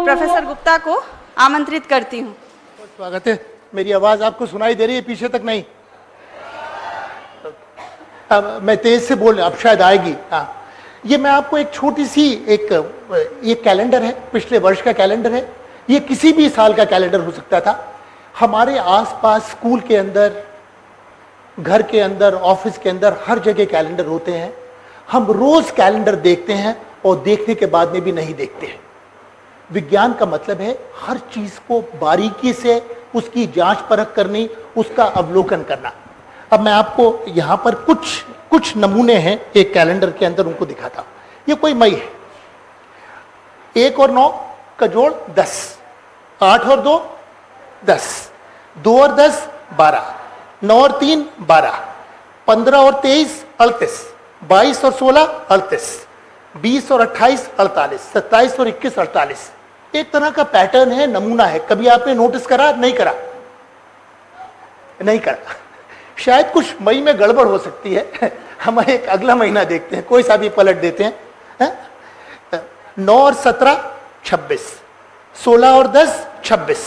Professor Gupta को आमंत्रित करती हूँ। स्वागत है। मेरी आवाज आपको सुनाई दे रही है? पीछे तक नहीं? अब मैं तेज से बोल रहा, अब शायद आएगी। हाँ, ये मैं आपको एक छोटी सी ये कैलेंडर है, पिछले वर्ष का कैलेंडर है। ये किसी भी साल का कैलेंडर हो सकता था। हमारे आसपास स्कूल के अंदर, घर के अंदर, ऑफिस के अंदर हर जगह कैलेंडर होते हैं। हम रोज कैलेंडर देखते हैं और देखने के बाद में भी नहीं देखते हैं। विज्ञान का मतलब है हर चीज को बारीकी से उसकी जांच परख करनी, उसका अवलोकन करना। अब मैं आपको यहां पर कुछ नमूने हैं एक कैलेंडर के अंदर, उनको दिखाता हूं। ये कोई मई है। 1 और 9 का जोड़ 10, 8 और 2 10, 2 और 10 12, 9 और 3 12, 15 और 23 38, 22 और 16 38, 20 और 28 48, 27 और 21 48। एक तरह का पैटर्न है, नमूना है। कभी आपने नोटिस करा? नहीं करा? नहीं करा। शायद कुछ मई में गड़बड़ हो सकती है। हम एक अगला महीना देखते हैं, कोई सा भी पलट देते हैं। 9 और 17 26, 16 और 10 26,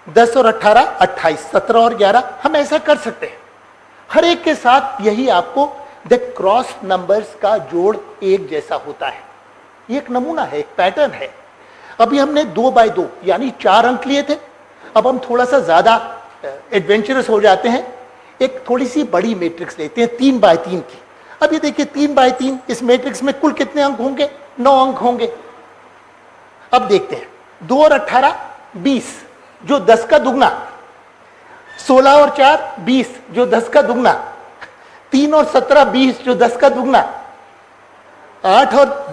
10 और 18 28, 17 और 11। हम ऐसा कर सकते हैं हर एक के साथ। यही आपको द क्रॉस नंबर्स का जोड़ एक जैसा होता है। ये एक नमूना है, एक पैटर्न है। अभी हमने 2 बाय 2 यानी 4 अंक लिए थे। अब हम थोड़ा सा ज्यादा एडवेंचरस हो जाते हैं, एक थोड़ी सी बड़ी मैट्रिक्स लेते हैं 3 बाय 3 की। अब ये देखिए 3 बाय 3, इस मैट्रिक्स में कुल कितने अंक होंगे? 9 अंक होंगे। अब देखते हैं 2 और 18 20, जो 10 का दुगना। 16 और 4 20, जो 10 का दुगना। 3 और 17 20, जो 10 का दुगना। 8 और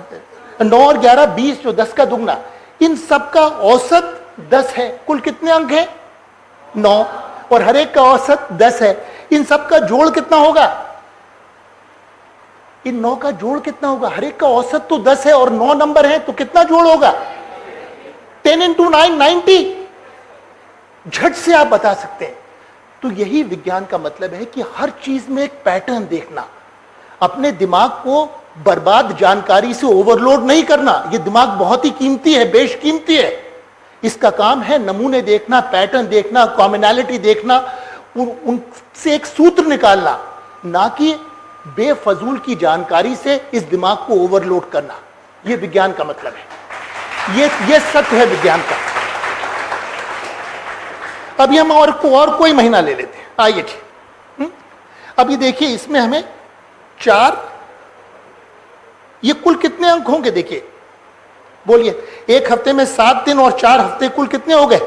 9 और 11 20, जो 10 का दुगना। इन सब का औसत 10 है। कुल कितने अंक है? 9, और हर एक का औसत 10 है। इन सब का जोड़ कितना होगा? इन 9 का जोड़ कितना होगा? हर एक का औसत तो 10 है और 9 नंबर है, तो कितना जोड़ होगा? 10 into 9 90। झट से आप बता सकते हैं। तो यही विज्ञान का मतलब है कि हर चीज में एक पैटर्न देखना, अपने दिमाग को बर्बाद जानकारी से ओवरलोड नहीं करना। यह दिमाग बहुत ही कीमती है, बेशकीमती है। इसका काम है नमूने देखना, पैटर्न देखना, कॉमनैलिटी देखना, उनसे एक सूत्र निकालना, ना कि बेफजूल की जानकारी से इस दिमाग को ओवरलोड करना। यह विज्ञान का मतलब है। यह सत्य है विज्ञान का। अभी हम और कोई महीना ले लेते हैं। आइए ठीक। अभी देखिए इसमें हमें 4, ये कुल कितने अंक होंगे? देखिए, बोलिए। एक हफ्ते में 7 दिन और 4 हफ्ते, कुल कितने हो गए?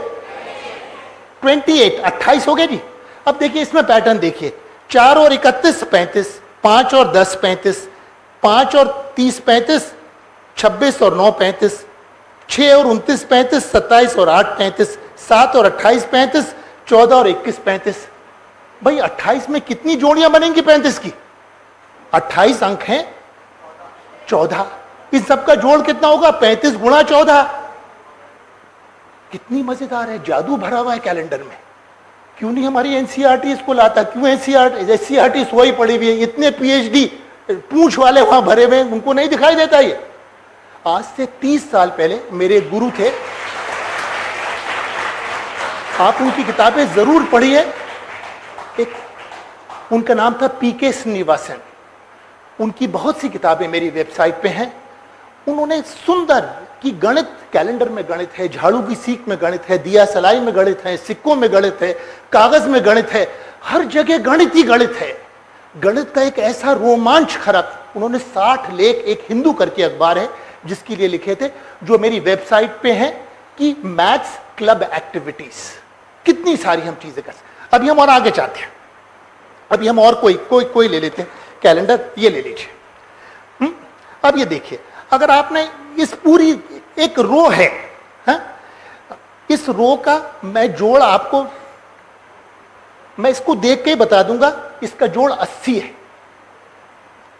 28, 28 हो गए जी। अब देखिए इसमें पैटर्न देखिए। 4 और 31 35, 5 और 10 35, 5 और 30 35, 26 और 9 35, 6 और 29 35, 27 और 8 35, 7 और 28 35, 14 और 21 35। भाई 28 में कितनी जोड़ियां बनेंगी 35 की? 28 अंक हैं, 14। इन सबका जोड़ कितना होगा? 35 गुणा 14। कितनी मजेदार है, जादू भरा हुआ है कैलेंडर में। क्यों नहीं हमारी एनसीईआरटी इसको लाता? क्यों एनसीईआरटी सोई पड़ी हुई है? इतने पीएचडी पूंछ वाले वहां भरे हुए, उनको नहीं दिखाई देता ये? आज से 30 साल पहले मेरे गुरु थे, आप उनकी किताबें जरूर पढ़िए। एक उनका नाम था पीके श्रीनिवासन। उनकी बहुत सी किताबें मेरी वेबसाइट पे हैं। उन्होंने सुंदर कि गणित, कैलेंडर में गणित है, झाड़ू की सीख में गणित है, दिया सलाई में गणित है, सिक्कों में गणित है, कागज में गणित है, हर जगह गणित ही गणित है। गणित का एक ऐसा रोमांच खरक, उन्होंने 60 लेख, एक हिंदू करके अखबार है जिसके लिए लिखे थे, जो मेरी वेबसाइट पे है, कि मैथ्स क्लब एक्टिविटीज। कितनी सारी हम चीजें कर सकते। अभी हम और आगे चाहते हैं। अभी हम और कोई ले लेते हैं कैलेंडर। ये ले लीजिए। अब ये देखिए, अगर आपने इस पूरी एक रो है, इस रो का मैं जोड़ आपको, मैं इसको देख के बता दूंगा, इसका जोड़ 80 है।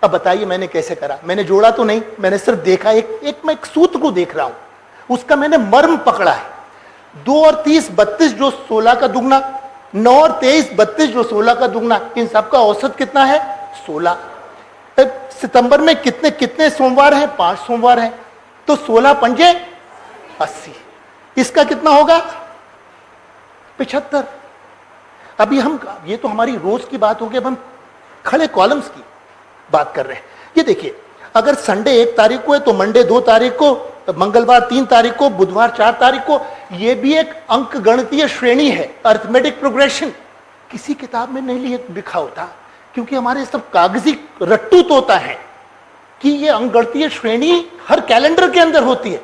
अब बताइए मैंने कैसे करा? मैंने जोड़ा तो नहीं, मैंने सिर्फ देखा। मैं एक सूत्र को देख रहा हूं, उसका मैंने मर्म पकड़ा है। 2 और 30 32, जो 16 का दुगना। 9 और 23 32, जो 16 का दुगना। इन सबका औसत कितना है? 16। सितंबर में कितने सोमवार हैं? 5 सोमवार हैं। तो 16 पंजे 80। इसका कितना होगा? 75। अभी हम, ये तो हमारी रोज की बात होगी, अब हम खड़े कॉलम्स की बात कर रहे हैं। ये देखिए, अगर संडे 1 तारीख को है तो मंडे 2 तारीख को, मंगलवार 3 तारीख को, बुधवार 4 तारीख को। यह भी एक अंक गणितीय श्रेणी है, अरिथमेटिक प्रोग्रेशन। किसी किताब में नहीं लिखा होता, क्योंकि हमारे सब कागजी रट्टू तोता है कि यह अंकगणितीय श्रेणी हर कैलेंडर के अंदर होती है।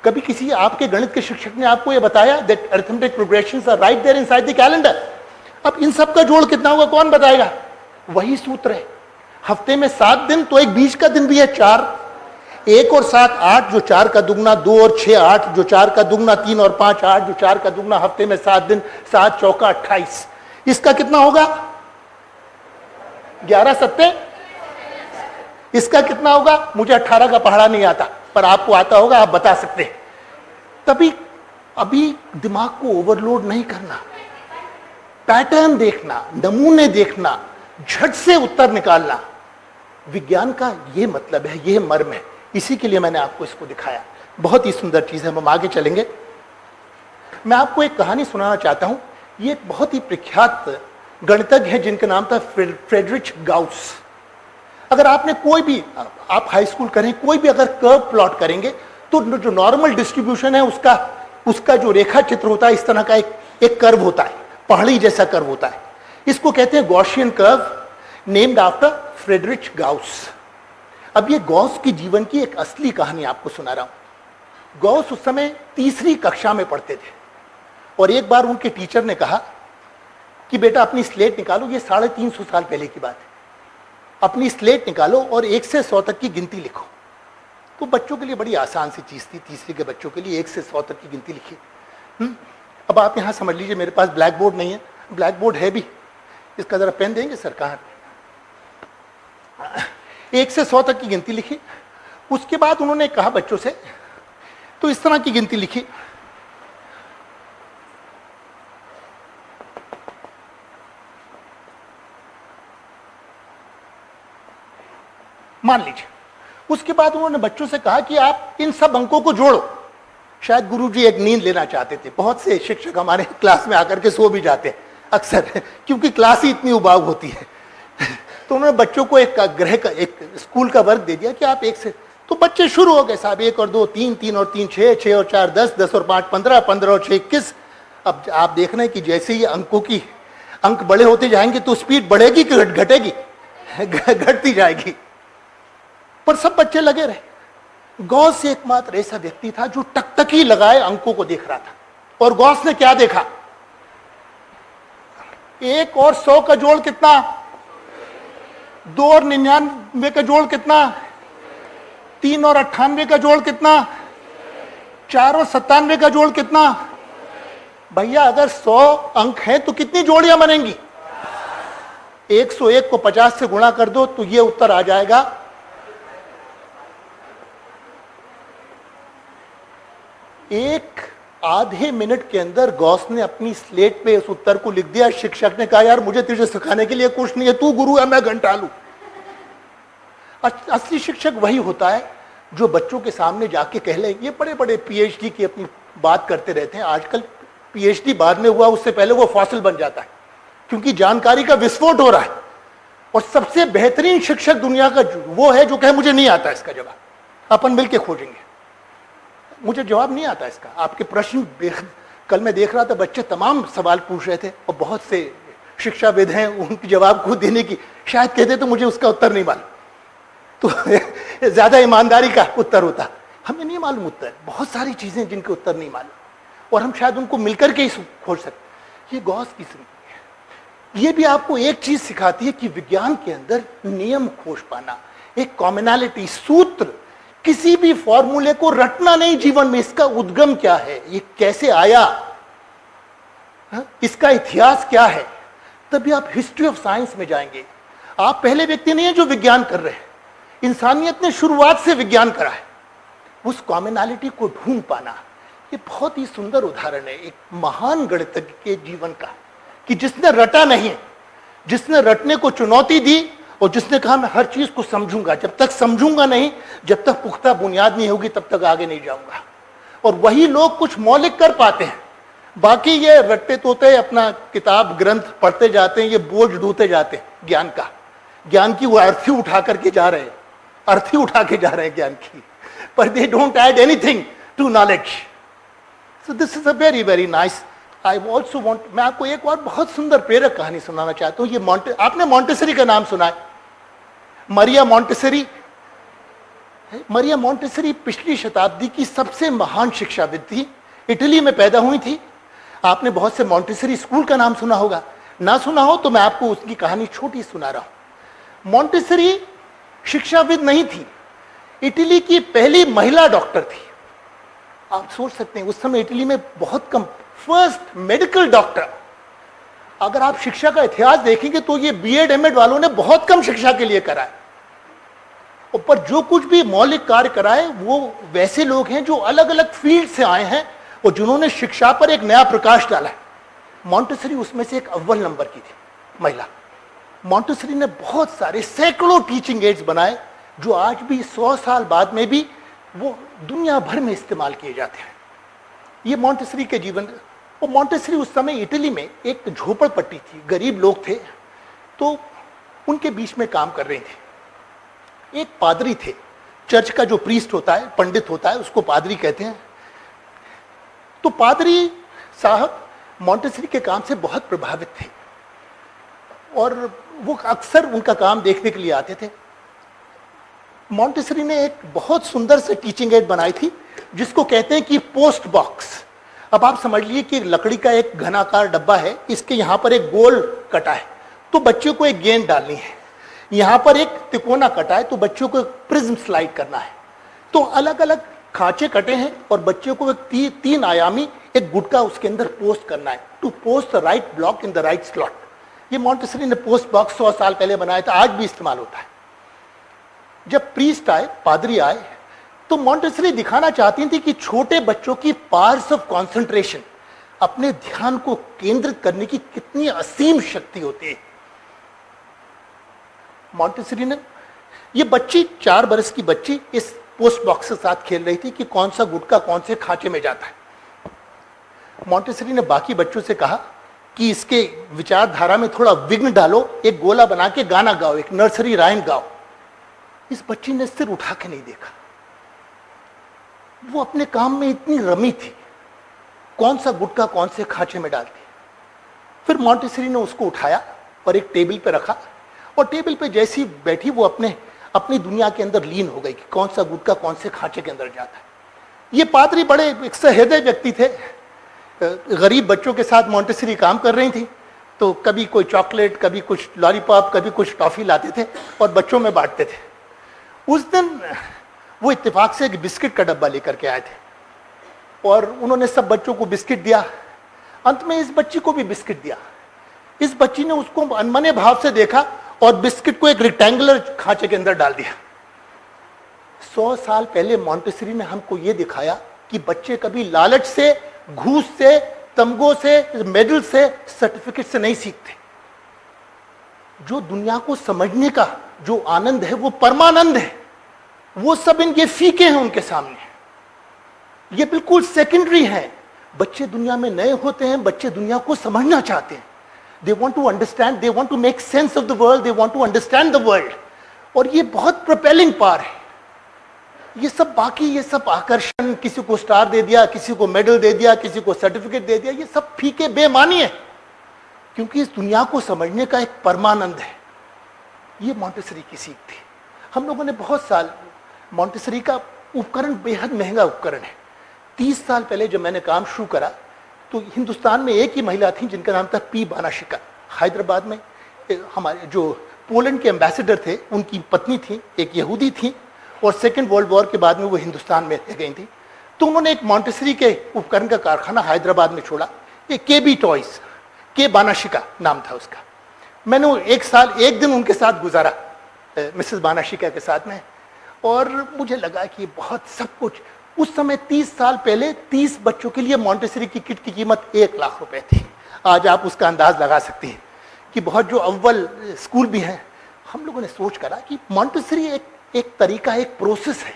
कभी किसी आपके गणित के शिक्षक ने आपको यह बताया that arithmetic progressions are right there inside the calendar? अब इन सब का जोड़ कितना होगा कौन बताएगा? वही सूत्र है। हफ्ते में 7 दिन, तो एक बीच का दिन भी है 4। 1 और 7 8, जो 4 का दुगना, 2 और 6 8, जो 4 का दुगना, 3 और 5 8, जो 4 का दुगना। हफ्ते में 7 दिन, 7 चौका 28। इसका कितना होगा? 11 सत्ते। इसका कितना होगा? मुझे 18 का पहाड़ा नहीं आता, पर आपको आता होगा, आप बता सकते हैं। तभी अभी दिमाग को ओवरलोड नहीं करना, पैटर्न देखना, नमूने देखना, झट से उत्तर निकालना। विज्ञान का यह मतलब है, यह मर्म है। इसी के लिए मैंने आपको इसको दिखाया। बहुत ही सुंदर चीज है। हम आगे चलेंगे। मैं आपको एक कहानी सुनाना चाहता हूं। ये एक बहुत ही प्रख्यात गणितज्ञ है जिनका नाम था फ्रेडरिच गाउस। अगर आपने कोई भी, आप हाई स्कूल करें, कोई भी अगर कर्व प्लॉट करेंगे तो जो नॉर्मल डिस्ट्रीब्यूशन है उसका जो रेखा चित्र होता है, इस तरह का एक कर्व होता है, पहाड़ी जैसा कर्व होता है। इसको कहते हैं Gaussian curve, named after Friedrich Gauss. अब ये गॉस की जीवन की एक असली कहानी आपको सुना रहा हूं। गॉस उस समय 3री कक्षा में पढ़ते थे और एक बार उनके टीचर ने कहा कि बेटा अपनी स्लेट निकालो। ये 350 साल पहले की बात है। अपनी स्लेट निकालो और 1 से 100 तक की गिनती लिखो। तो बच्चों के लिए बड़ी आसान सी चीज थी, 3री के बच्चों के लिए 1 से 100 तक की गिनती लिखी। अब आप यहां समझ लीजिए, मेरे पास ब्लैक बोर्ड नहीं है, ब्लैक बोर्ड है भी, इसका जरा पेन देंगे सरकार। 1 से 100 तक की गिनती लिखी। उसके बाद उन्होंने कहा बच्चों से, तो इस तरह की गिनती लिखी। मान लीजिए। उसके बाद उन्होंने बच्चों से कहा कि आप इन सब अंकों को जोड़ो। शायद गुरुजी एक नींद लेना चाहते थे। बहुत से शिक्षक हमारे क्लास में आकर के सो भी जाते हैं अक्सर, क्योंकि क्लास ही इतनी उबाऊ होती है। तो उन्होंने बच्चों को एक स्कूल का वर्क दे दिया कि आप 1 से, तो बच्चे शुरू हो गए साहब। 1 और 2 3, 3 और 3 6, 6 और 4 10, 10 और 5 15, 15 और 6 21। अब आप देख रहे हैं कि जैसे ही अंक बड़े होते जाएंगे तो स्पीड बढ़ेगी कि घटेगी? घटती जाएगी। पर सब बच्चे लगे रहे। गॉस एकमात्र ऐसा व्यक्ति था जो टकटकी लगाए अंकों को देख रहा था। और गॉस ने क्या देखा? 1 और 100 का जोड़ कितना? 2 और 99 का जोड़ कितना? 3 और 98 का जोड़ कितना? 4 और 97 का जोड़ कितना? भैया अगर 100 अंक हैं तो कितनी जोड़ियां बनेंगी? 101 को 50 से गुणा कर दो तो ये उत्तर आ जाएगा। एक आधे मिनट के अंदर गॉस ने अपनी स्लेट पे इस उत्तर को लिख दिया। शिक्षक ने कहा यार मुझे तुझे सिखाने के लिए कुछ नहीं है, तू गुरु है, मैं घंटालू। असली शिक्षक वही होता है जो बच्चों के सामने जाके कह ले। ये बड़े बड़े पीएचडी की अपनी बात करते रहते हैं। आजकल पीएचडी बाद में हुआ, उससे पहले वो फॉसिल बन जाता है, क्योंकि जानकारी का विस्फोट हो रहा है। और सबसे बेहतरीन शिक्षक दुनिया का वो है जो कहे मुझे नहीं आता इसका जवाब, अपन मिलके खोजेंगे। मुझे जवाब नहीं आता इसका। आपके प्रश्न कल मैं देख रहा था, बच्चे तमाम सवाल पूछ रहे थे और बहुत से शिक्षाविद हैं, उनके जवाब को देने की शायद कहते तो मुझे उसका उत्तर नहीं मालूम। तो ज्यादा ईमानदारी का उत्तर होता, हमें नहीं मालूम उत्तर। बहुत सारी चीजें जिनके उत्तर नहीं मालूम और हम शायद उनको मिलकर के ही खोज सकते। ये गॉस की जिंदगी है। ये भी आपको एक चीज सिखाती है कि विज्ञान के अंदर नियम खोज पाना, एक कॉमनैलिटी, सूत्र, किसी भी फॉर्मूले को रटना नहीं जीवन में। इसका उद्गम क्या है, ये कैसे आया, इसका इतिहास क्या है, तभी आप हिस्ट्री ऑफ साइंस में जाएंगे। आप पहले व्यक्ति नहीं है जो विज्ञान कर रहे हैं। इंसानियत ने शुरुआत से विज्ञान करा है। उस कॉमनैलिटी को ढूंढ पाना, ये बहुत ही सुंदर उदाहरण है एक महान गणितज्ञ के जीवन का, कि जिसने रटा नहीं, जिसने रटने को चुनौती दी और जिसने कहा मैं हर चीज को समझूंगा। जब तक समझूंगा नहीं, जब तक पुख्ता बुनियाद नहीं होगी, तब तक आगे नहीं जाऊंगा। और वही लोग कुछ मौलिक कर पाते हैं। बाकी ये रट्टे तोते अपना किताब ग्रंथ पढ़ते जाते हैं, ये बोझ ढोते जाते हैं ज्ञान की वो अर्थी उठा करके जा रहे हैं, अर्थी उठा के जा रहे हैं ज्ञान की, पर they don't add anything to knowledge. So this is a very very nice. I also want, मैं आपको एक और बहुत सुंदर प्रेरक कहानी सुनाना चाहता हूँ। ये आपने मॉन्टेसरी का नाम सुना है? मरिया मॉन्टेसरी। मरिया मॉन्टेसरी पिछली शताब्दी की सबसे महान शिक्षाविद थी, इटली में पैदा हुई थी। आपने बहुत से मॉन्टेसरी स्कूल का नाम सुना होगा, ना सुना हो तो मैं आपको उसकी कहानी छोटी सुना रहा हूं। मॉन्टेसरी शिक्षाविद नहीं थी, इटली की पहली महिला डॉक्टर थी। आप सोच सकते हैं उस समय इटली में बहुत कम, फर्स्ट मेडिकल डॉक्टर। अगर आप शिक्षा का इतिहास देखेंगे तो ये बीएड एमएड वालों ने बहुत कम शिक्षा के लिए करा है, पर जो कुछ भी मौलिक कार्य कराए वो वैसे लोग हैं जो अलग अलग फील्ड से आए हैं और जिन्होंने शिक्षा पर एक नया प्रकाश डाला है। मॉन्टेसरी उसमें से एक अव्वल नंबर की थी महिला। मॉन्टेसरी ने बहुत सारे सैकड़ों टीचिंग एड्स बनाए जो आज भी 100 साल बाद में भी वो दुनिया भर में इस्तेमाल किए जाते हैं। ये मॉन्टेसरी के जीवन। और मॉन्टेसरी उस समय इटली में एक झोपड़पट्टी थी, गरीब लोग थे, तो उनके बीच में काम कर रहे थे। एक पादरी थे, चर्च का जो प्रीस्ट होता है, पंडित होता है, उसको पादरी कहते हैं। तो पादरी साहब मॉन्टेसरी के काम से बहुत प्रभावित थे और वो अक्सर उनका काम देखने के लिए आते थे। मॉन्टेसरी ने एक बहुत सुंदर से टीचिंग एड बनाई थी जिसको कहते हैं कि पोस्ट बॉक्स। अब आप समझ लीजिए कि लकड़ी का एक घनाकार डब्बा है, इसके यहां पर एक गोल कटा है तो बच्चों को एक गेंद डालनी है, यहां पर एक तिकोना कटा है तो बच्चों को प्रिज्म स्लाइड करना है। तो अलग अलग खांचे कटे हैं और बच्चों को एक तीन आयामी एक गुटका उसके अंदर पोस्ट करना है, to post the right block in the right slot. ये मॉन्टेसरी ने पोस्ट बॉक्स 100 साल पहले बनाया था, आज भी इस्तेमाल होता है। जब प्रीस्ट आए, पादरी आए, तो मॉन्टेसरी दिखाना चाहती थी कि छोटे बच्चों की पावर्स ऑफ कंसंट्रेशन, अपने ध्यान को केंद्रित करने की कितनी असीम शक्ति होती है। मॉन्टेसरी ने, ये बच्ची 4 बरस की बच्ची इस पोस्ट बॉक्स के साथ खेल रही थी कि कौन सा गुटका कौन से खांचे में जाता है। मॉन्टेसरी ने बाकी बच्चों से कहा कि इसके विचारधारा में थोड़ा विघ्न डालो, एक गोला बना के गाना गाओ, एक नर्सरी राइम गाओ। इस बच्ची ने सिर उठा के नहीं देखा, वो अपने काम में इतनी रमी थी, कौन सा गुटका कौन से खांचे में डालती। फिर मॉन्टेसरी ने उसको उठाया और एक टेबल पे रखा और टेबल पे जैसी बैठी वो अपनी दुनिया के अंदर लीन हो गई कि कौन सा गुटका कौन से खांचे के अंदर जाता है। ये पादरी बड़े एक सहृदय व्यक्ति थे, गरीब बच्चों के साथ मॉन्टेसरी काम कर रही थी, तो कभी कोई चॉकलेट, कभी कुछ लॉलीपॉप, कभी कुछ टॉफी लाते थे और बच्चों में बांटते थे। उस दिन वो इत्तेफाक से एक बिस्किट का डब्बा लेकर के आए थे और उन्होंने सब बच्चों को बिस्किट दिया। अंत में इस बच्ची को भी बिस्किट दिया। इस बच्ची ने उसको अनमने भाव से देखा और बिस्किट को एक रेक्टेंगुलर खांचे के अंदर डाल दिया। 100 साल पहले मॉन्टेसरी ने हमको ये दिखाया कि बच्चे कभी लालच से, घूस से, तमगों से, मेडल से, सर्टिफिकेट से नहीं सीखते। जो दुनिया को समझने का जो आनंद है वो परमानंद है, वो सब इनके फीके हैं उनके सामने, ये बिल्कुल सेकेंडरी है। बच्चे दुनिया में नए होते हैं, बच्चे दुनिया को समझना चाहते हैं। They want to understand, they want to make sense of the world, they want to understand the world। और ये बहुत propelling पावर है। ये सब बाकी, ये सब आकर्षण, किसी को स्टार दे दिया, किसी को मेडल दे दिया, किसी को सर्टिफिकेट दे दिया, ये सब फीके बेमानी है, क्योंकि इस दुनिया को समझने का एक परमानंद है। ये मॉन्टेसरी की सीख थी। हम लोगों ने बहुत साल, मॉन्टेसरी का उपकरण बेहद महंगा उपकरण है। 30 साल पहले जब मैंने काम शुरू करा तो हिंदुस्तान में एक ही महिला थी जिनका नाम था पी बानाशिका। हैदराबाद में हमारे जो पोलैंड के एम्बेसडर थे उनकी पत्नी थी, एक यहूदी थी और सेकेंड वर्ल्ड वॉर के बाद में वो हिंदुस्तान में रह गई थी। तो उन्होंने एक मॉन्टेसरी के उपकरण का कारखाना हैदराबाद में छोड़ा, ये KB टॉयज, के बानाशिका नाम था उसका। मैंने एक दिन उनके साथ गुजारा, मिसेस बानाशिका के साथ में, और मुझे लगा कि बहुत सब कुछ। उस समय 30 साल पहले 30 बच्चों के लिए मॉन्टेसरी की किट की कीमत 1 लाख रुपए थी। आज आप उसका अंदाज लगा सकती हैं कि बहुत जो अव्वल स्कूल भी हैं। हम लोगों ने सोच करा कि मॉन्टेसरी एक तरीका, एक प्रोसेस है।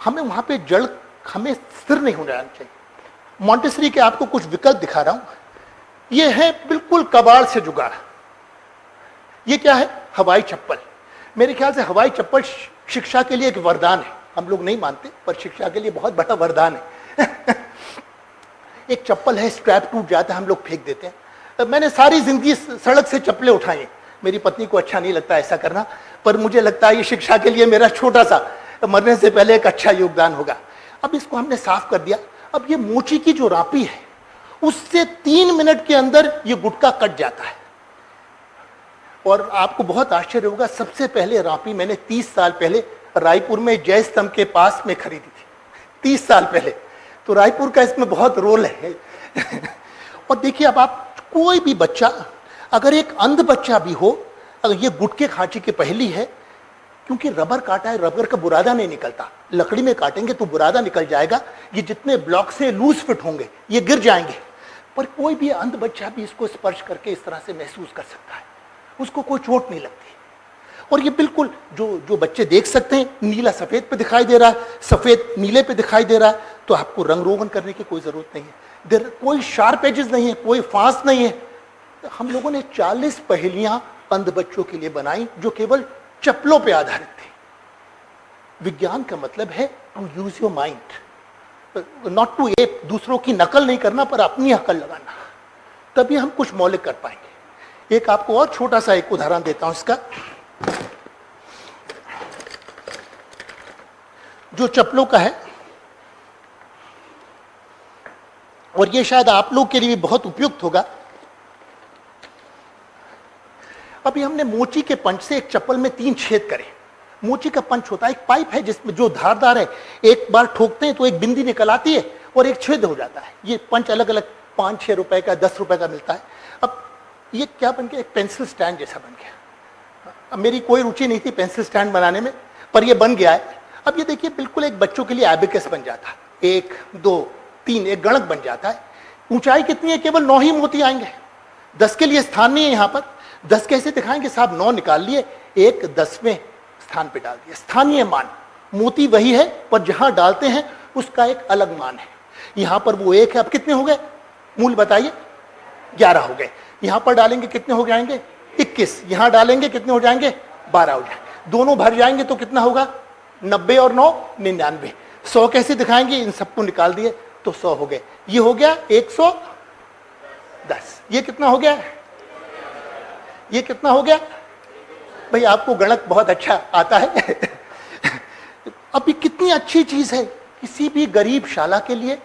हमें वहाँ पे जड़ हमें स्थिर नहीं होना चाहिए। मॉन्टेसरी के आपको कुछ विकल्प दिखा रहा हूं। ये है बिल्कुल कबाड़ से जुगाड़। ये क्या है? हवाई चप्पल। मेरे ख्याल से हवाई चप्पल शिक्षा के लिए एक वरदान है। हम लोग नहीं मानते, पर शिक्षा के लिए बहुत बड़ा वरदान है। एक चप्पल है, स्ट्रैप टूट जाता है, हम लोग फेंक देते हैं। मैंने सारी जिंदगी सड़क से चप्पलें उठाई। मेरी पत्नी को अच्छा नहीं लगता ऐसा करना, पर मुझे लगता है ये शिक्षा के लिए मेरा छोटा सा, मरने से पहले एक अच्छा योगदान होगा। अब इसको हमने साफ कर दिया। अब ये मोची की जो रापी है, उससे 3 मिनट के अंदर ये गुटका कट जाता है। और आपको बहुत आश्चर्य होगा, सबसे पहले रापी मैंने 30 साल पहले रायपुर में जय स्तंभ के पास में खरीदी थी। 30 साल पहले। तो रायपुर का इसमें बहुत रोल है। और देखिए, अब आप कोई भी बच्चा, अगर एक अंध बच्चा भी हो, अगर ये गुटके खांची की पहेली है, क्योंकि रबर काटा है, रबर का बुरादा नहीं निकलता। लकड़ी में काटेंगे तो बुरादा निकल जाएगा। ये जितने ब्लॉक से लूज फिट होंगे ये गिर जाएंगे। पर कोई भी अंध बच्चा भी इसको स्पर्श करके इस तरह से महसूस कर सकता है, उसको कोई चोट नहीं लगती। और ये बिल्कुल जो बच्चे देख सकते हैं, नीला सफेद पे दिखाई दे रहा है, सफेद नीले पे दिखाई दे रहा है, तो आपको रंग रोगन करने की कोई जरूरत नहीं है। कोई शार्प एजेस नहीं है, कोई फांस नहीं है। हम लोगों ने 40 पहेलियां अंध बच्चों के लिए बनाई जो केवल चप्पलों पे आधारित थी। विज्ञान का मतलब है to use your mind, not to ape, दूसरों की नकल नहीं करना, पर अपनी अकल लगाना। तभी हम कुछ मौलिक कर पाएंगे। एक आपको और छोटा सा एक उदाहरण देता हूं इसका, जो चप्पलों का है, और ये शायद आप लोग के लिए भी बहुत उपयुक्त होगा। अभी हमने मोची के पंच से एक चप्पल में 3 छेद करे। मोची का पंच होता है, एक पाइप है जिसमें जो धारदार है, एक बार ठोकते हैं तो एक बिंदी निकल आती है और एक छेद हो जाता है। ये पंच अलग अलग 5-6 रुपए का, 10 रुपए का मिलता है। अब ये क्या बन गया? एक पेंसिल स्टैंड जैसा बन गया। अब मेरी कोई रुचि नहीं थी पेंसिल स्टैंड बनाने में, पर ये बन गया है। अब ये देखिए, बिल्कुल एक बच्चों के लिए एबिकस बन जाता है। 1, 2, 3 एक गणक बन जाता है। ऊंचाई कितनी है? केवल 9 ही मोती आएंगे। 10 के लिए स्थान नहीं है यहां पर। 10 कैसे दिखाएंगे साहब? 9 निकाल लिए, एक 10वें स्थान पे डाल दिया। स्थानीय मान, मोती वही है, पर जहां डालते हैं उसका एक अलग मान है। यहां पर वो 1 है। अब कितने हो गए? मूल बताइए। 11 हो गए। यहां पर डालेंगे कितने हो जाएंगे? 21। यहां डालेंगे कितने हो जाएंगे? 12 हो जाएंगे। दोनों भर जाएंगे तो कितना होगा? 90 और 9 99। 100 कैसे दिखाएंगे? इन सबको निकाल दिए तो 100 हो गए। ये हो गया 110। ये कितना हो गया? ये कितना हो गया? भाई आपको गणक बहुत अच्छा आता है। अब ये कितनी अच्छी चीज है किसी भी गरीब शाला के लिए,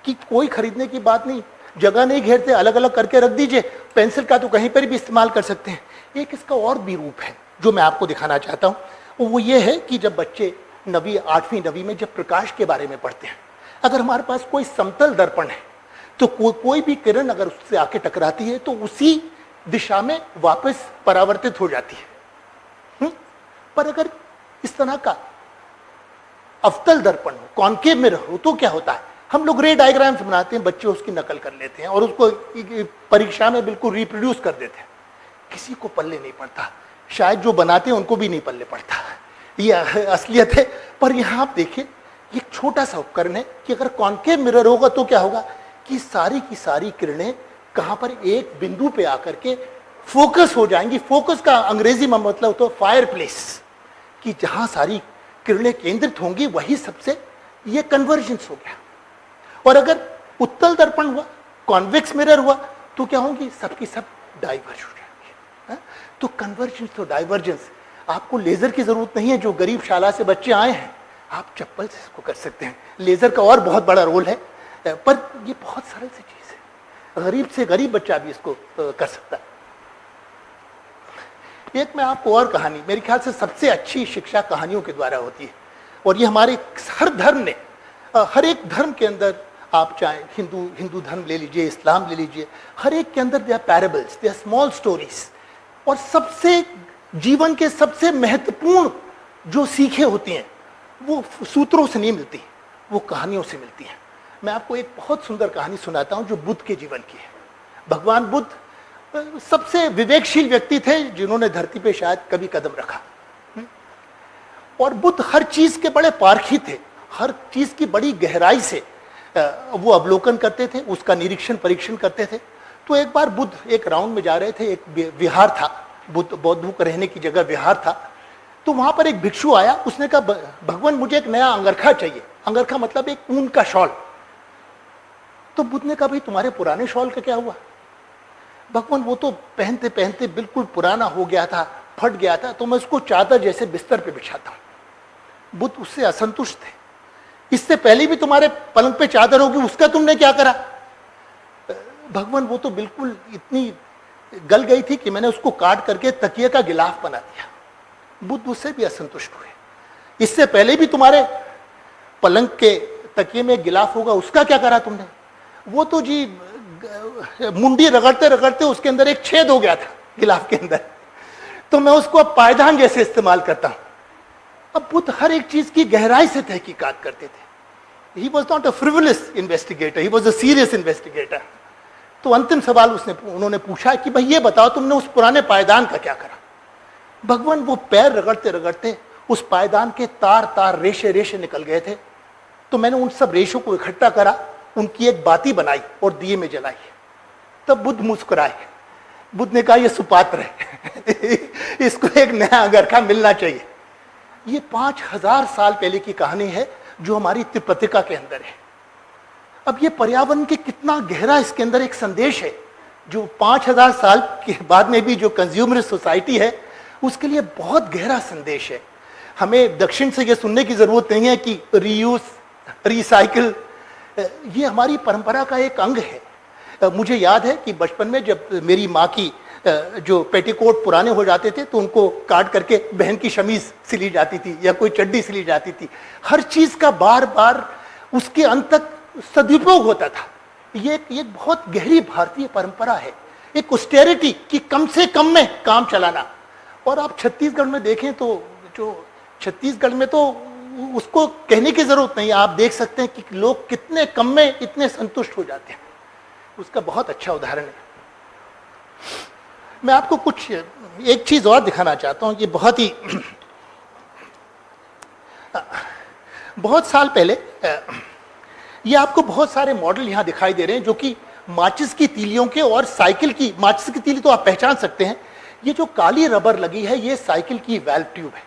कि कोई खरीदने की बात नहीं, जगह नहीं घेरते, अलग अलग करके रख दीजिए। पेंसिल का तो कहीं पर भी इस्तेमाल कर सकते हैं। एक इसका और भी रूप है जो मैं आपको दिखाना चाहता हूं। वो ये है कि जब बच्चे 9वीं 8वीं 9वीं में जब प्रकाश के बारे में पढ़ते हैं, अगर हमारे पास कोई समतल दर्पण है तो कोई भी किरण अगर उससे आके टकराती है तो उसी दिशा में वापस परावर्तित हो जाती है। पर अगर इस तरह का अवतल दर्पण हो, कॉन्केव मिरर हो, तो क्या होता है? हम लोग रे डायग्राम्स बनाते हैं, बच्चे उसकी नकल कर लेते हैं और उसको परीक्षा में बिल्कुल रिप्रोड्यूस कर देते हैं। किसी को पल्ले नहीं पड़ता, शायद जो बनाते हैं उनको भी नहीं पल्ले पड़ता। ये असलियत है। पर यहां आप देखिए, ये छोटा सा उपकरण है कि अगर कॉन्केव मिरर होगा तो क्या होगा कि सारी की सारी किरणें कहां पर? एक बिंदु पे आकर के फोकस हो जाएंगी। फोकस का अंग्रेजी में मतलब तो फायर प्लेस, कि जहां सारी किरणें केंद्रित होंगी वही सबसे, ये कन्वर्जेंस हो गया। और अगर उत्तल दर्पण हुआ, कॉन्वेक्स मिरर हुआ, तो क्या होंगी? सबकी सब डाइवर्ज हो जाएंगे। तो कन्वर्जेंस तो डाइवर्जेंस, आपको लेजर की जरूरत नहीं है। जो गरीब शाला से बच्चे आए हैं, आप चप्पल से इसको कर सकते हैं। लेजर का और बहुत बड़ा रोल है, पर ये बहुत सरल सी चीज है। गरीब से गरीब बच्चा भी इसको कर सकता है। एक मैं आपको और कहानी, मेरे ख्याल से सबसे अच्छी शिक्षा कहानियों के द्वारा होती है। और ये हमारे हर धर्म ने, हर एक धर्म के अंदर, आप चाहे हिंदू धर्म ले लीजिए, इस्लाम ले लीजिए, हर एक के अंदर they are parables, they are small stories. और सबसे जीवन के सबसे महत्वपूर्ण जो सीखें होती हैं वो सूत्रों से नहीं मिलती, वो कहानियों से मिलती हैं। मैं आपको एक बहुत सुंदर कहानी सुनाता हूं जो बुद्ध के जीवन की है। भगवान बुद्ध सबसे विवेकशील व्यक्ति थे जिन्होंने धरती पे शायद कभी कदम रखा। और बुद्ध हर चीज के बड़े पारखी थे, हर चीज की बड़ी गहराई से वो अवलोकन करते थे, उसका निरीक्षण परीक्षण करते थे। तो एक बार बुद्ध एक राउंड में जा रहे थे, एक विहार था, बौद्धों को रहने की जगह विहार था। तो वहां पर एक भिक्षु आया, उसने कहा भगवान मुझे एक नया अंगरखा चाहिए। अंगरखा मतलब एक ऊन का शॉल। तो बुद्ध ने कहा भाई तुम्हारे पुराने शॉल का क्या हुआ? भगवान वो तो पहनते पहनते बिल्कुल पुराना हो गया था, फट गया था, तो मैं उसको चादर जैसे बिस्तर पे बिछाता हूं। बुद्ध उससे असंतुष्ट थे। इससे पहले भी तुम्हारे पलंग पे चादर होगी, उसका तुमने क्या करा? भगवान वो तो बिल्कुल इतनी गल गई थी कि मैंने उसको काट करके तकिए का गिलाफ बना दिया। बुद्ध उससे भी असंतुष्ट हुए। इससे पहले भी तुम्हारे पलंग के तकिए में गिलाफ होगा, उसका क्या करा तुमने? वो तो जी मुंडी रगड़ते रगड़ते उसके अंदर एक छेद हो गया था गिलाफ के अंदर, तो मैं उसको अब पायदान जैसे इस्तेमाल करता हूं। अब बुद्ध हर एक चीज की गहराई से तहकीकात करते थे। He was not a frivolous investigator, he was a serious investigator. तो अंतिम सवाल उन्होंने पूछा कि भाई ये बताओ तुमने उस पुराने पायदान का क्या करा? भगवान वो पैर रगड़ते रगड़ते उस पायदान के तार तार रेशे रेशे निकल गए थे। तो मैंने उन सब रेशों को इकट्ठा करा, उनकी एक बाती बनाई और दिए में जलाई। तब बुद्ध मुस्कुराए। बुद्ध ने कहा ये सुपात्र है इसको एक नया अंगरखा मिलना चाहिए। ये 5000 साल पहले की कहानी है जो हमारी त्रिपिटका के अंदर है। अब ये पर्यावरण के कितना गहरा इसके अंदर एक संदेश है जो 5000 साल के बाद में भी जो कंज्यूमर सोसाइटी है उसके लिए बहुत गहरा संदेश है। हमें दक्षिण से ये सुनने की जरूरत नहीं है कि रीयूज, रिसाइकिल, ये हमारी परंपरा का एक अंग है। मुझे याद है कि बचपन में जब मेरी माँ की जो पेटीकोट पुराने हो जाते थे तो उनको काट करके बहन की शमीज सिली जाती थी या कोई चड्डी सिली जाती थी। हर चीज का बार बार उसके अंत तक सदुपयोग होता था। ये बहुत गहरी भारतीय परंपरा है, एक ऑस्टेरिटी कि कम से कम में काम चलाना। और आप छत्तीसगढ़ में देखें तो जो छत्तीसगढ़ में तो उसको कहने की जरूरत नहीं, आप देख सकते हैं कि लोग कितने कम में इतने संतुष्ट हो जाते हैं। उसका बहुत अच्छा उदाहरण है। मैं आपको कुछ एक चीज और दिखाना चाहता हूं। ये बहुत साल पहले ये आपको बहुत सारे मॉडल यहां दिखाई दे रहे हैं जो कि माचिस की तीलियों के और साइकिल की। माचिस की तीली तो आप पहचान सकते हैं। ये जो काली रबर लगी है ये साइकिल की वाल्व ट्यूब है।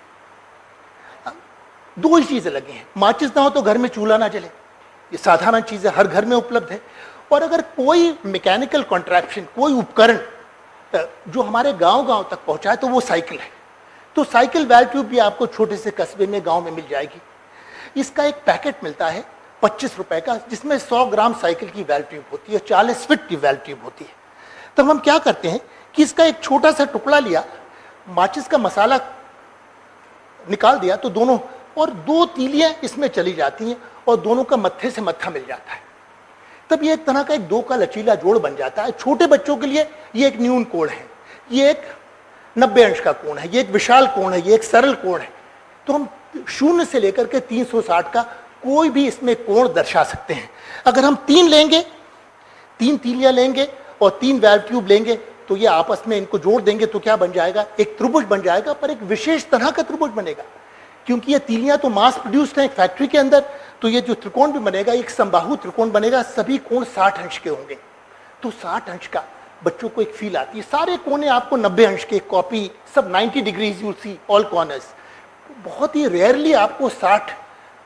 दो ही चीजें लगी हैं। माचिस ना हो तो घर में चूल्हा ना जले, ये साधारण चीज है, हर घर में उपलब्ध है। और अगर कोई मैकेनिकल कॉन्ट्रैक्शन, कोई उपकरण जो हमारे गांव गांव तक पहुंचा है तो वो साइकिल है। तो साइकिल वाल्व ट्यूब भी आपको छोटे से कस्बे में, गांव में मिल जाएगी। इसका एक पैकेट मिलता है 25 रुपए का, जिसमें 100 ग्राम साइकिल की वाल्व ट्यूब होती है, 40 फीट की वाल्व ट्यूब होती है। तब हम क्या करते हैं कि इसका एक छोटा सा टुकड़ा लिया, माचिस का मसाला निकाल दिया तो दोनों, और 2 तीलियां इसमें चली जाती हैं और दोनों का मत्थे से मत्था मिल जाता है। तब ये एक तरह का एक 2 का लचीला जोड़ बन जाता है। छोटे बच्चों के लिए ये एक न्यून कोण है, ये एक 90 अंश का कोण है, ये एक विशाल कोण है, ये एक सरल कोण है। तो हम 0 से लेकर के 360 का कोई भी इसमें कोण दर्शा सकते हैं। अगर हम 3 लेंगे, 3 तीलियां लेंगे और 3 वाल्व ट्यूब लेंगे तो ये आपस में इनको जोड़ देंगे तो क्या बन जाएगा? एक त्रिभुज बन जाएगा, पर एक विशेष तरह का त्रिभुज बनेगा। क्योंकि ये तीलियां तो मास प्रोड्यूस्ड हैं एक फैक्ट्री के अंदर, तो ये जो त्रिकोण भी बनेगा एक समबाहु त्रिकोण बनेगा। सभी कोण 60 अंश के होंगे। तो 60 अंश का बच्चों को एक फील आती है। सारे कोने आपको 90 अंश के, कॉपी सब 90 degrees, you see all corners. बहुत ही रेयरली आपको 60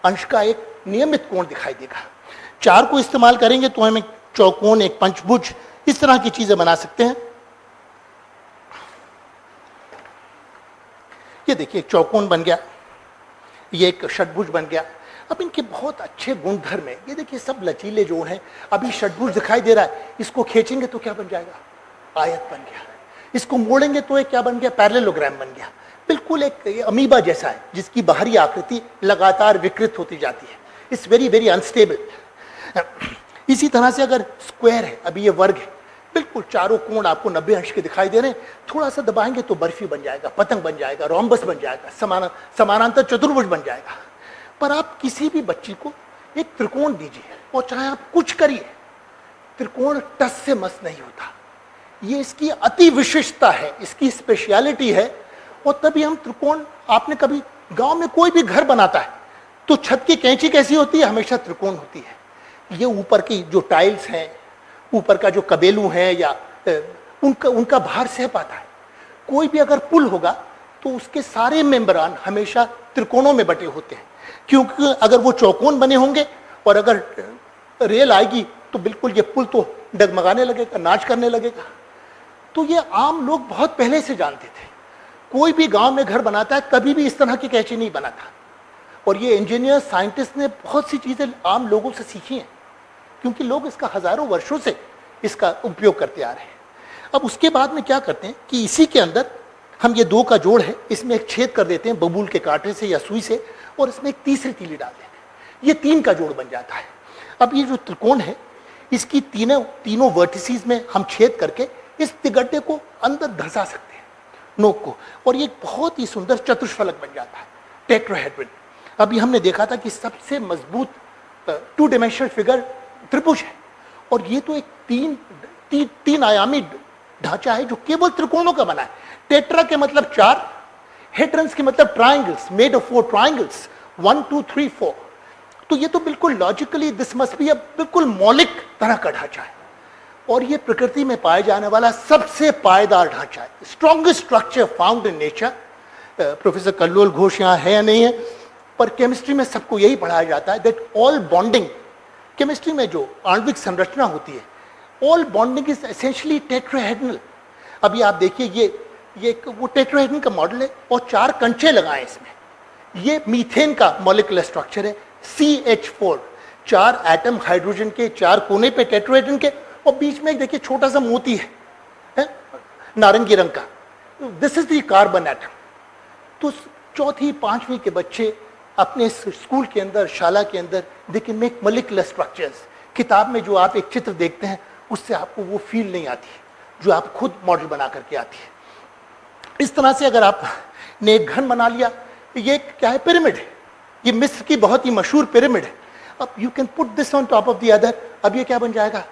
अंश का एक नियमित कोण दिखाई देगा। 4 को इस्तेमाल करेंगे तो हम एक चौकोन, एक पंचभुज, इस तरह की चीजें बना सकते हैं। ये देखिए चौकोन बन गया, ये एक षटभुज बन गया। अब इनके बहुत अच्छे गुणधर्म है। ये देखिए सब लचीले जोड़ हैं। अभी षटभुज दिखाई दे रहा है, इसको खींचेंगे तो क्या बन जाएगा? आयत बन गया। इसको मोड़ेंगे तो एक क्या बन गया? पैरेललोग्राम बन गया। बिल्कुल एक अमीबा जैसा है जिसकी बाहरी आकृति लगातार विकृत होती जाती है। It's very very unstable. इसी तरह से अगर स्क्वायर है, अभी ये वर्ग है, बिल्कुल चारों कोण आपको 90 अंश के दिखाई दे रहे हैं। थोड़ा सा दबाएंगे तो बर्फी बन जाएगा, पतंग बन जाएगा, रोम्बस बन जाएगा, समानांतर चतुर्भुज बन जाएगा। पर आप किसी भी बच्ची को एक त्रिकोण दीजिए और चाहे आप कुछ करिए, त्रिकोण टस से मस नहीं होता। ये इसकी अति विशिष्टता है, इसकी स्पेशलिटी है। और तभी हम त्रिकोण, आपने कभी गांव में कोई भी घर बनाता है तो छत की कैंची कैसी होती है? हमेशा त्रिकोण होती है। ये ऊपर की जो टाइल्स हैं, ऊपर का जो कबेलू है या उनका भार सह पाता है। कोई भी अगर पुल होगा तो उसके सारे मेंबरान हमेशा त्रिकोणों में बटे होते हैं, क्योंकि अगर वो चौकोन बने होंगे और अगर रेल आएगी तो बिल्कुल ये पुल तो डगमगाने लगेगा, नाच करने लगेगा। तो ये आम लोग बहुत पहले से जानते थे। कोई भी गांव में घर बनाता है, कभी भी इस तरह की कैंची नहीं बनाता। और ये इंजीनियर साइंटिस्ट ने बहुत सी चीजें आम लोगों से सीखी हैं, क्योंकि लोग इसका हजारों वर्षों से इसका उपयोग करते आ रहे हैं। अब उसके बाद में क्या करते हैं कि इसी के अंदर हम ये 2 का जोड़ है, इसमें एक छेद कर देते हैं बबूल के कांटे से या सुई से, और इसमें एक तीसरी तीली डाल देते हैं। ये 3 का जोड़ बन जाता है। अब ये जो त्रिकोण है, इसकी तीनों वर्टिसेस में हम छेद करके इस तिगड्डे को अंदर धंसा सकते हैं, नोक को, और ये बहुत ही सुंदर चतुष्फलक बन जाता है, टेट्राहेड्रन। अभी हमने देखा था कि सबसे मजबूत 2 डायमेंशनल फिगर त्रिभुज है, और ये तो एक तीन आयामी ढांचा है जो केवल त्रिकोणों का बना है। टेट्रा के मतलब 4, हेड्रन्स के मतलब ट्राइंगल्स, मेड ऑफ 4 ट्राइंगल्स, 1 2 3 4। तो ये तो बिल्कुल लॉजिकली दिस मस्ट बी बिल्कुल मौलिक तरह का ढांचा है, और ये प्रकृति में पाए जाने वाला सबसे पायदार ढांचा है, strongest structure found in nature. Professor Kallol Ghosh यहाँ है या नहीं है, पर केमिस्ट्री में सबको यही पढ़ाया जाता है दैट ऑल बॉन्डिंग, केमिस्ट्री में जो आणविक संरचना होती है, all bonding is essentially tetrahedral. अभी आप देखिए ये वो टेट्राहेड्रन का मॉडल है, और 4 कंचे लगाए इसमें। ये मीथेन का मॉलिक्यूलर स्ट्रक्चर है, CH4, 4 एटम हाइड्रोजन के 4 कोने पे टेट्राहेड्रन के, और बीच में एक देखिए छोटा सा मोती है नारंगी रंग का, this is the carbon atom. तो 4वीं 5वीं के बच्चे अपने स्कूल के अंदर, शाला के अंदर, they can make molecular structures. किताब में जो आप एक चित्र देखते हैं उससे आपको वो फील नहीं आती है जो आप खुद मॉडल बना करके आती है। इस तरह से अगर आपने एक घन बना लिया, ये क्या है? पिरामिड है। ये मिस्र की बहुत ही मशहूर पिरामिड है। अब you can put this on top of the other, अब ये क्या बन जाएगा?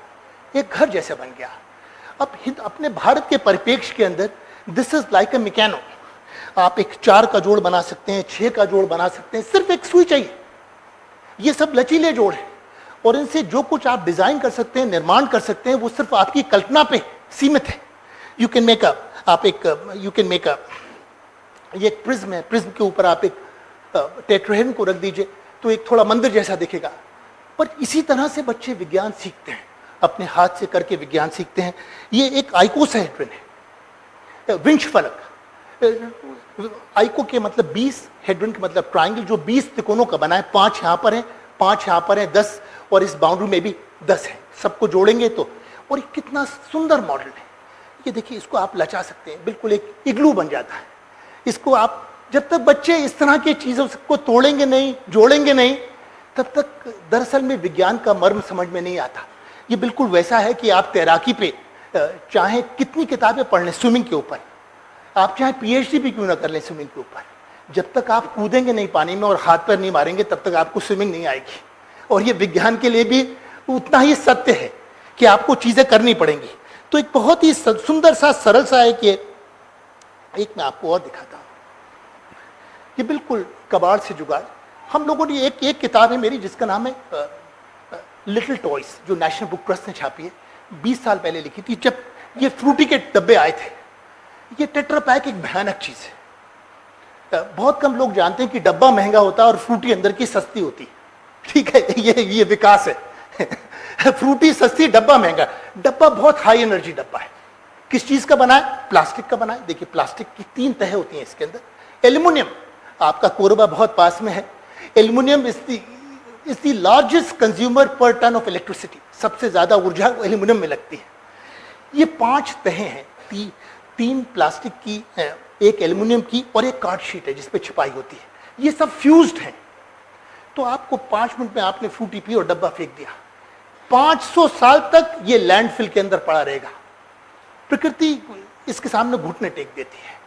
एक घर जैसा बन गया। अब अपने भारत के परिप्रेक्ष्य के अंदर this is like a mechano. आप एक 4 का जोड़ बना सकते हैं, 6 का जोड़ बना सकते हैं, सिर्फ एक सुई चाहिए। ये सब लचीले जोड़ हैं, और इनसे जो कुछ आप डिजाइन कर सकते हैं, निर्माण कर सकते हैं, वो सिर्फ आपकी कल्पना पे सीमित है। यू कैन मेक ये एक प्रिज्म है, प्रिज्म के ऊपर आप एक टेट्राहेड्रन को रख दीजिए तो एक थोड़ा मंदिर जैसा दिखेगा। पर इसी तरह से बच्चे विज्ञान सीखते हैं, अपने हाथ से करके विज्ञान सीखते हैं। ये एक आइकोसाहेड्रन है, विंश फलक। आइको के मतलब 20, हेड्रन के मतलब ट्राइंगल, जो 20 त्रिकोणों का बना है। 5 यहाँ पर है, 5 यहाँ पर है, 10, और इस बाउंड्री में भी 10 है। सबको जोड़ेंगे तो, और ये कितना सुंदर मॉडल है। ये देखिए, इसको आप लचा सकते हैं, बिल्कुल एक इग्लू बन जाता है। इसको आप, जब तक बच्चे इस तरह की चीजों को तोड़ेंगे नहीं, जोड़ेंगे नहीं, तब तक दरअसल में विज्ञान का मर्म समझ में नहीं आता। ये बिल्कुल वैसा है कि आप तैराकी पे चाहे कितनी किताबें पढ़ लें स्विमिंग के ऊपर, आप चाहे PhD भी क्यों ना कर लें स्विमिंग के ऊपर, जब तक आप कूदेंगे नहीं पानी में और हाथ पैर नहीं मारेंगे, तब तक आपको स्विमिंग नहीं आएगी। और ये विज्ञान के लिए भी उतना ही सत्य है कि आपको चीजें करनी पड़ेंगी। तो एक बहुत ही सुंदर सा, सरल सा है कि एक मैं आपको और दिखाता हूं। ये बिल्कुल कबाड़ से जुगाड़। हम लोगों ने एक किताब है मेरी जिसका नाम है लिटिल टॉयज, जो नेशनल बुक ट्रस्ट ने छापी है, 20 साल पहले लिखी थी, जब ये फ्रूटी के डब्बे आए थे। ये टेट्रा पैक एक भयानक चीज है। बहुत कम लोग जानते हैं कि डब्बा महंगा होता है और फ्रूटी अंदर की सस्ती होती है। ठीक है, ये विकास है। फ्रूटी सस्ती, डब्बा महंगा। डब्बा बहुत हाई एनर्जी डब्बा है। किस चीज का बना है? प्लास्टिक का बना है। देखिए, प्लास्टिक की 3 तह होती हैं इसके अंदर। एल्यूमिनियम, आपका कोरबा बहुत पास में है। Aluminium is the largest consumer पर टन ऑफ इलेक्ट्रिसिटी। सबसे ज्यादा ऊर्जा एल्यूमिनियम में लगती है। ये 5 तहें हैं, 3 प्लास्टिक की, एक एल्यूमिनियम की, और एक कार्ड शीट है जिसपे छिपाई होती है। ये सब फ्यूज्ड हैं। तो आपको 5 मिनट में आपने फ्रूटी पी और डब्बा फेंक दिया, 500 साल तक ये लैंडफिल के अंदर पड़ा रहेगा। प्रकृति इसके सामने घुटने टेक देती है।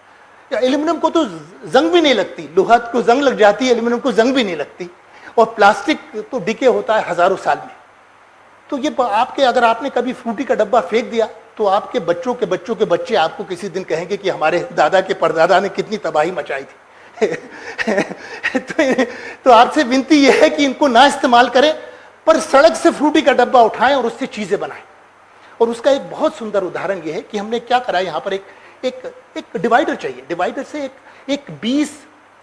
एल्यूमिनियम को तो जंग भी नहीं लगती, लोहा को जंग लग जाती है, एल्यूमिनियम को जंग भी नहीं लगती। और प्लास्टिक तो डिके होता है हजारों साल में। तो ये आपके, अगर आपने कभी फ्रूटी का डब्बा फेंक दिया तो आपके बच्चों के बच्चों के बच्चे आपको किसी दिन कहेंगे कि हमारे दादा के परदादा ने कितनी तबाही मचाई थी, तो आपसे विनती यह है कि इनको ना इस्तेमाल करें, पर सड़क से फ्रूटी का डब्बा उठाएं और उससे चीजें बनाएं। और उसका एक बहुत सुंदर उदाहरण यह है कि हमने क्या करा, यहाँ पर एक डिवाइडर चाहिए। डिवाइडर से एक 20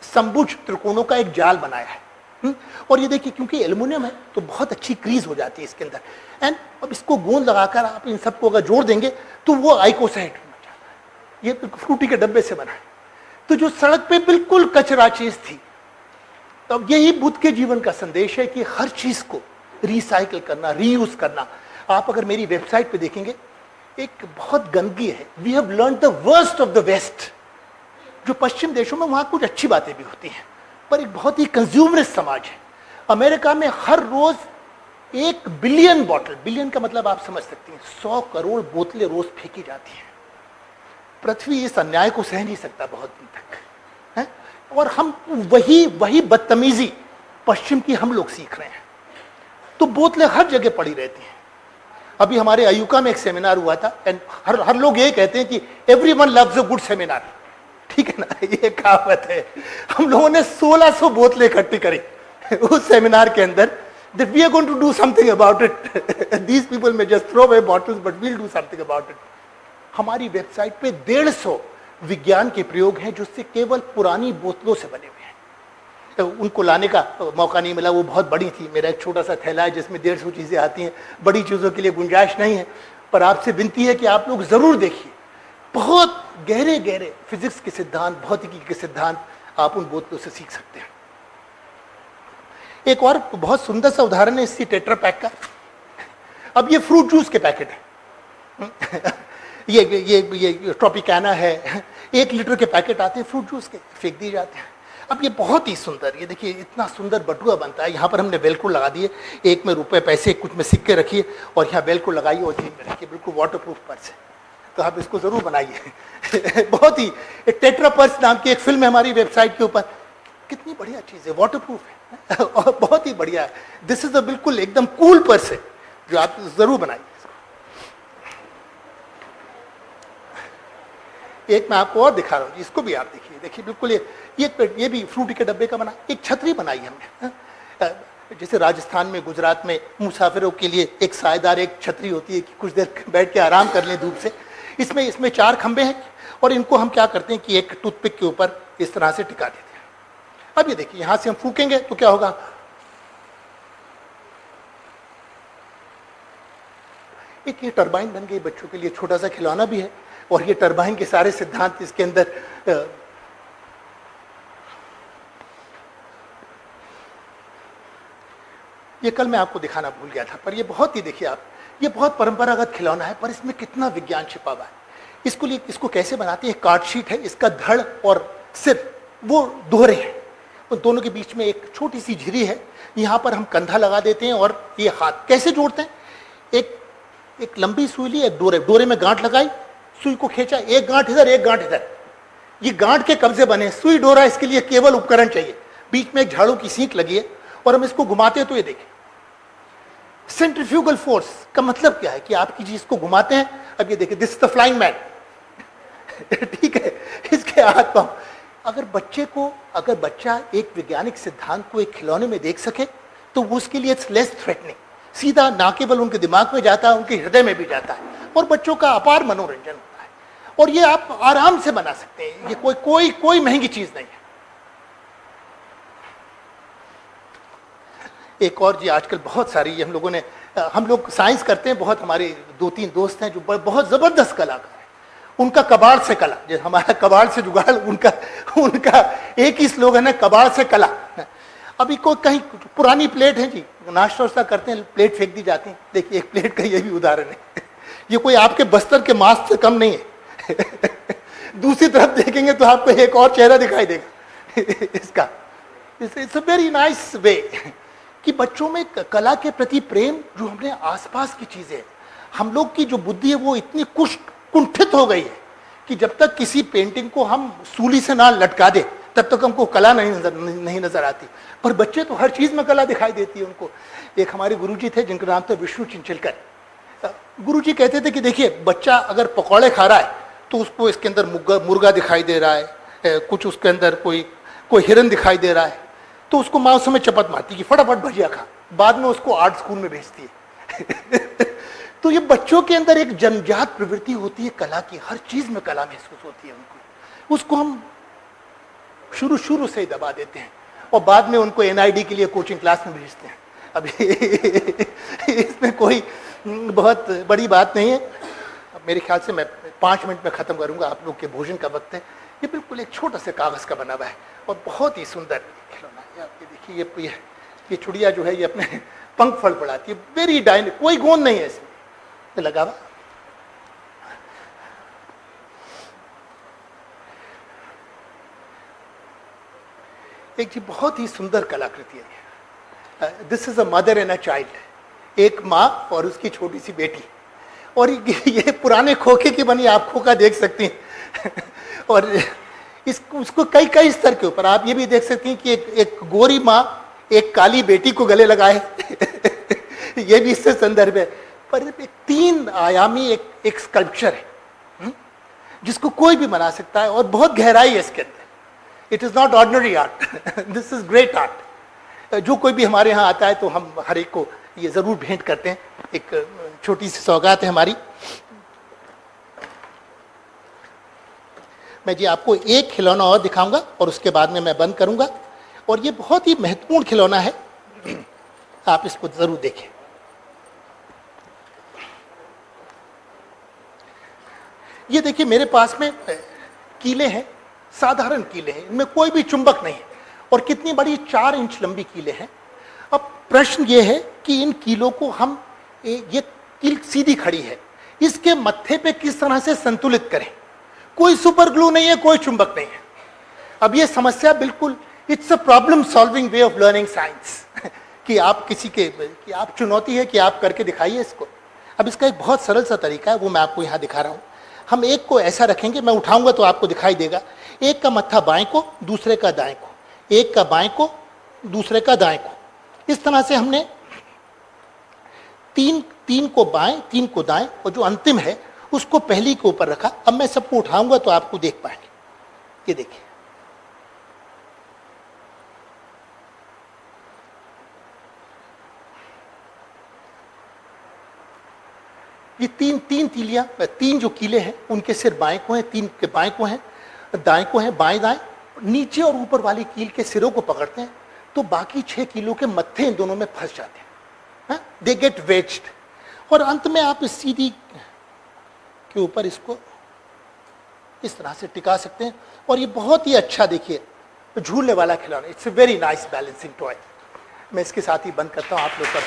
समभुज त्रिकोणों का एक जाल बनाया है। और ये देखिए, क्योंकि एल्युमिनियम है तो बहुत अच्छी क्रीज हो जाती है इसके अंदर। एंड अब इसको गोंद लगाकर आप इन सबको अगर जोड़ देंगे तो वो आइकोसाइड बन जाता है। ये फ्रूटी के डब्बे से बना है। तो जो सड़क पे बिल्कुल कचरा चीज थी, तो अब यही बुद्ध के जीवन का संदेश है कि हर चीज को रिसाइकल करना, रीयूज करना। आप अगर मेरी वेबसाइट पे देखेंगे, एक बहुत गंदगी है। We have learn the worst of the west. जो पश्चिम देशों में, वहां कुछ अच्छी बातें भी होती हैं, पर एक बहुत ही कंज्यूमरिस्ट समाज है। अमेरिका में हर रोज 1 बिलियन बॉटल, बिलियन का मतलब आप समझ सकती हैं, 100 करोड़ बोतलें रोज फेंकी जाती हैं। पृथ्वी इस अन्याय को सह नहीं सकता बहुत दिन तक है। और हम वही बदतमीजी पश्चिम की हम लोग सीख रहे हैं। तो बोतलें हर जगह पड़ी रहती हैं। अभी हमारे अयुका में एक सेमिनार हुआ था, एंड हर लोग ये कहते हैं कि everyone loves a good seminar. ठीक है ना, ये कहावत है। हम लोगों ने 1600 बोतलें इकट्ठी करी उस सेमिनार के अंदर, that we are going to do something about it. These people may just throw away bottles, but we'll do something about it. हमारी वेबसाइट पे 150 विज्ञान के प्रयोग हैं जो से केवल पुरानी बोतलों से बने हुए हैं। तो उनको लाने का मौका नहीं मिला, वो बहुत बड़ी थी। मेरा एक छोटा सा थैला है जिसमें 150 चीजें आती हैं, बड़ी चीजों के लिए गुंजाइश नहीं है। पर आपसे विनती है कि आप लोग जरूर देखिए, बहुत गहरे गहरे फिजिक्स के सिद्धांत, भौतिकी के सिद्धांत आप उन बोतलों से सीख सकते हैं। एक और बहुत सुंदर सा उदाहरण है इसी टेट्रा पैक का। अब ये फ्रूट जूस के पैकेट है। ये ट्रॉपिकाना है, 1 लीटर के पैकेट आते हैं फ्रूट जूस के, फेंक दिए जाते हैं। अब ये बहुत ही सुंदर, ये देखिए इतना सुंदर बटुआ बनता है। यहाँ पर हमने वेलक्रो लगा दिए, एक में रुपए पैसे, कुछ में सिक्के रखिए, और यहाँ वेलक्रो लगाइए और जेब में रखिए। बिल्कुल वाटरप्रूफ पर्स है, तो आप इसको जरूर बनाइए। बहुत ही, टेट्रा पर्स नाम की एक फिल्म है हमारी वेबसाइट के ऊपर। कितनी बढ़िया चीज है, वाटरप्रूफ है और बहुत ही बढ़िया है। दिस इज अ बिल्कुल एकदम कूल पर्स है जो आप जरूर बनाइए। एक मैं आपको और दिखा रहा हूँ, इसको भी आप देखिए। देखिए बिल्कुल ये भी फ्रूटी के डब्बे का बना एक छतरी बनाई हमने। जैसे राजस्थान में, गुजरात में मुसाफिरों के लिए एक सायेदार एक छतरी होती है कि कुछ देर बैठ के आराम कर लें धूप से। इसमें 4 खंबे हैं और इनको हम क्या करते हैं कि एक टूथपिक के ऊपर इस तरह से टिका देते हैं। अब ये देखिए, यहां से हम फूकेंगे तो क्या होगा, एक ये टरबाइन बन गई। बच्चों के लिए छोटा सा खिलौना भी है, और ये टरबाइन के सारे सिद्धांत इसके अंदर। ये कल मैं आपको दिखाना भूल गया था, पर ये बहुत ही, देखिए आप, ये बहुत परंपरागत खिलौना है, पर इसमें कितना विज्ञान छिपा हुआ है। इसको कैसे बनाते हैं, कार्ड शीट है, इसका धड़ और सिर वो दोहरे हैं, उन दोनों के बीच में एक छोटी सी झिरी है। यहाँ पर हम कंधा लगा देते हैं और ये हाथ कैसे जोड़ते हैं, एक लंबी सुई ली, एक डोरे में गांठ लगाई, सुई को खींचा, एक गांठ इधर एक गांठ इधर। ये गांठ के कब्जे बने, सुई डोरा इसके लिए केवल उपकरण चाहिए। बीच में एक झाड़ू की सीख लगी है और हम इसको घुमाते हैं तो ये देखिए, सेंट्रीफ्यूगल फोर्स का मतलब क्या है कि आपकी चीज को घुमाते हैं। अब ये देखिए, this is the flying man. ठीक है, इसके हाथ पांव। अगर बच्चा एक वैज्ञानिक सिद्धांत को एक खिलौने में देख सके तो वो उसके लिए इट्स लेस थ्रेटनिंग, सीधा ना केवल उनके दिमाग में जाता है, उनके हृदय में भी जाता है, और बच्चों का अपार मनोरंजन होता है। और ये आप आराम से बना सकते हैं, ये कोई महंगी चीज नहीं है। एक और जी, आजकल बहुत सारी हम लोग साइंस करते हैं बहुत। हमारे 2-3 दोस्त हैं जो बहुत जबरदस्त कलाकार हैं। उनका कबाड़ से कला, जैसे हमारा कबाड़ से जुगाड़, उनका एक ही स्लोगन है, कबाड़ से कला। अभी कोई कहीं पुरानी प्लेट है जी, नाश्ता वाश्ता करते हैं, प्लेट फेंक दी जाती है। देखिए एक प्लेट का ये भी उदाहरण है। ये कोई आपके बस्तर के मास्क से कम नहीं है। दूसरी तरफ देखेंगे तो आपको एक और चेहरा दिखाई देगा इसका। It's a very nice way कि बच्चों में कला के प्रति प्रेम, जो हमने आसपास की चीजें, हम लोग की जो बुद्धि है वो इतनी कुंठित हो गई है कि जब तक किसी पेंटिंग को हम सूली से ना लटका दे तब तक हमको कला नहीं नजर आती। पर बच्चे तो हर चीज में कला दिखाई देती है उनको। एक हमारे गुरुजी थे जिनका नाम था विष्णु चिंचलकर। गुरुजी कहते थे कि देखिए, बच्चा अगर पकौड़े खा रहा है तो उसको इसके अंदर मुर्गा दिखाई दे रहा है, कुछ उसके अंदर कोई हिरन दिखाई दे रहा है तो उसको माँ उस समय चपत मारती कि फटाफट भजिया खा, बाद में उसको आर्ट स्कूल में भेजती है। तो ये बच्चों के अंदर एक जन्मजात प्रवृत्ति होती है कला की, हर चीज में कला महसूस होती है उनको, उसको हम शुरू से ही दबा देते हैं और बाद में उनको एनआईडी के लिए कोचिंग क्लास में भेजते हैं। अभी इसमें कोई बहुत बड़ी बात नहीं है। अब मेरे ख्याल से मैं 5 मिनट में खत्म करूंगा, आप लोग के भोजन का वक्त है। ये बिल्कुल एक छोटा सा कागज का बना हुआ है और बहुत ही सुंदर खिलौना है। आप ये देखिए, ये चुड़िया जो है ये अपने पंख फड़फड़ाती है, वेरी डायनेमिक, कोई गोंद नहीं है इसमें तो लगा हुआ। एक जी बहुत ही सुंदर कलाकृति है। This is a mother and a child, एक माँ और उसकी छोटी सी बेटी, और ये पुराने खोखे की बनी, आप खोखा देख सकती हैं। और उसको कई स्तर के ऊपर आप ये भी देख सकती हैं कि एक गोरी माँ एक काली बेटी को गले लगाए। ये भी इससे संदर्भ है। पर एक 3 आयामी एक स्कल्पचर है जिसको कोई भी बना सकता है और बहुत गहराई है इसके अंदर। It is not ordinary art, this is great art. जो कोई भी हमारे यहाँ आता है तो हम हर एक को ये जरूर भेंट करते हैं, एक छोटी सी सौगात है हमारी। मैं जी आपको एक खिलौना और दिखाऊंगा और उसके बाद में मैं बंद करूंगा, और ये बहुत ही महत्वपूर्ण खिलौना है, आप इसको जरूर देखें। ये देखिए मेरे पास में कीले हैं, साधारण कीले हैं, इनमें कोई भी चुंबक नहीं है, और कितनी बड़ी 4 इंच लंबी कीले हैं। अब प्रश्न ये है कि इन कीलों को हम, ये कील सीधी खड़ी है, इसके मत्थे पे किस तरह से संतुलित करें। कोई सुपर ग्लू नहीं है, कोई चुंबक नहीं है। अब ये समस्या बिल्कुल, it's a problem solving way of learning science, कि आप कि आप चुनौती है कि आप करके दिखाइए इसको। अब इसका एक बहुत सरल सा तरीका है, वो मैं आपको यहाँ दिखा रहा हूँ। हम एक को ऐसा रखेंगे, मैं उठाऊंगा तो आपको दिखाई देगा, एक का मत्था बाएं को, दूसरे का दाएं को, एक का बाएं को, दूसरे का दाएं को। इस तरह से हमने तीन को बाएं, 3 को दाएं, और जो अंतिम है उसको पहली के ऊपर रखा। अब मैं सबको उठाऊंगा तो आपको देख पाएंगे। ये देखिए, ये तीन तीलियां, 3 जो कीले हैं उनके सिर बाएं को हैं, 3 के बाएं को हैं, दाएं को हैं, बाएं दाएं। नीचे और ऊपर वाली कील के सिरों को पकड़ते हैं तो बाकी 6 कीलों के मत्थे इन दोनों में फंस जाते हैं, दे गेट वेज्ड, और अंत में आप इस सीधी के ऊपर इसको इस तरह से टिका सकते हैं। और ये बहुत ही अच्छा, देखिए, झूलने वाला खिलौना, it's a very nice balancing toy. मैं इसके साथ ही बंद करता हूं, आप लोग का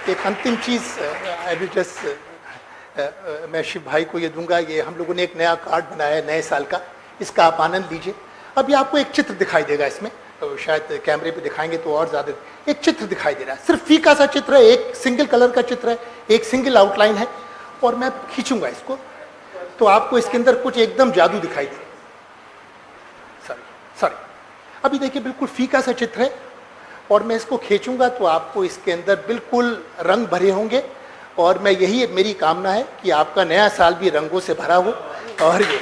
एक अंतिम चीज आई विल जस्ट, मैं शिव भाई को ये दूंगा। ये हम लोगों ने एक नया कार्ड बनाया है नए साल का, इसका आप आनंद लीजिए। अब ये आपको एक चित्र दिखाई देगा इसमें, तो शायद कैमरे पे दिखाएंगे तो और ज्यादा। एक चित्र दिखाई दे रहा है, सिर्फ फीका सा चित्र है, एक सिंगल कलर का चित्र है, एक सिंगल आउटलाइन है, और मैं खींचूंगा इसको तो आपको इसके अंदर कुछ एकदम जादू दिखाई दे। सॉरी, अभी देखिए बिल्कुल फीका सा चित्र है, और मैं इसको खींचूंगा तो आपको इसके अंदर बिल्कुल रंग भरे होंगे, और मैं यही मेरी कामना है कि आपका नया साल भी रंगों से भरा हो। और ये